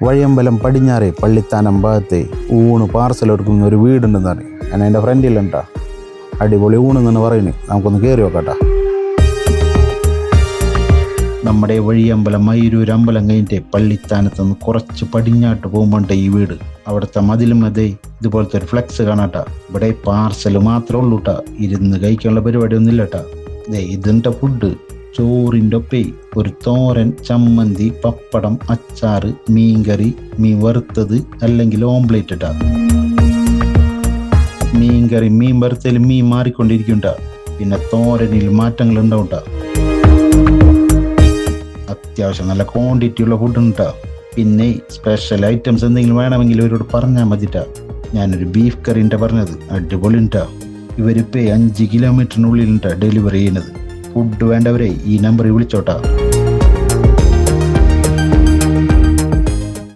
വഴിയമ്പലം പടിഞ്ഞാറേ പള്ളിത്താനം ഭാഗത്തെ ഊണ് പാർസൽ എടുക്കുന്ന ഒരു വീടുണ്ടെന്നാണ് ഞാൻ എൻ്റെ ഫ്രണ്ടിലുണ്ടാ. അടിപൊളി ഊണെന്നാണ് പറയുന്നത്. നമുക്കൊന്ന് കയറി നോക്കാട്ടാ. നമ്മുടെ വഴിയമ്പലം മയൂരൂർ അമ്പലം കഴിഞ്ഞിട്ട് പള്ളിത്താനത്ത് നിന്ന് കുറച്ച് പടിഞ്ഞാട്ട് പോകുമ്പോണ്ട് ഈ വീട്. അവിടുത്തെ മതിലും അതേ ഇതുപോലത്തെ ഒരു ഫ്ലെക്സ് കാണാട്ടാ. ഇവിടെ പാർസൽ മാത്രമേ ഉള്ളൂ കേട്ടാ, ഇരുന്ന് കഴിക്കാനുള്ള പരിപാടി ഒന്നും ഇല്ലട്ടാ. ഇതിൻ്റെ ഫുഡ് ചോറിൻ്റെ ഒപ്പേ ഒരു തോരൻ, ചമ്മന്തി, പപ്പടം, അച്ചാറ്, മീൻകറി, മീൻ വറുത്തത് അല്ലെങ്കിൽ ഓംപ്ലേറ്റ് ഇട്ടാ. മീൻകറി മീൻ വറുത്തതിൽ മീൻ മാറിക്കൊണ്ടിരിക്കുണ്ടാ. പിന്നെ തോരനിൽ മാറ്റങ്ങൾ ഉണ്ടാവുണ്ടാ. അത്യാവശ്യം നല്ല ക്വാണ്ടിറ്റി ഉള്ള ഫുഡ് ഉണ്ടാ. പിന്നെ സ്പെഷ്യൽ ഐറ്റംസ് എന്തെങ്കിലും വേണമെങ്കിൽ ഇവരോട് പറഞ്ഞാൽ മതിട്ടാ. ഞാനൊരു ബീഫ് കറിൻ്റെ പറഞ്ഞത്, അടിപൊളി ഉണ്ടാ. ഇവരിപ്പോൾ 5 കിലോമീറ്ററിനുള്ളിലുണ്ടാ ഡെലിവറി ചെയ്യുന്നത്. ഫുഡ് വേണ്ടവരെ ഈ നമ്പറിൽ വിളിച്ചോട്ടാ.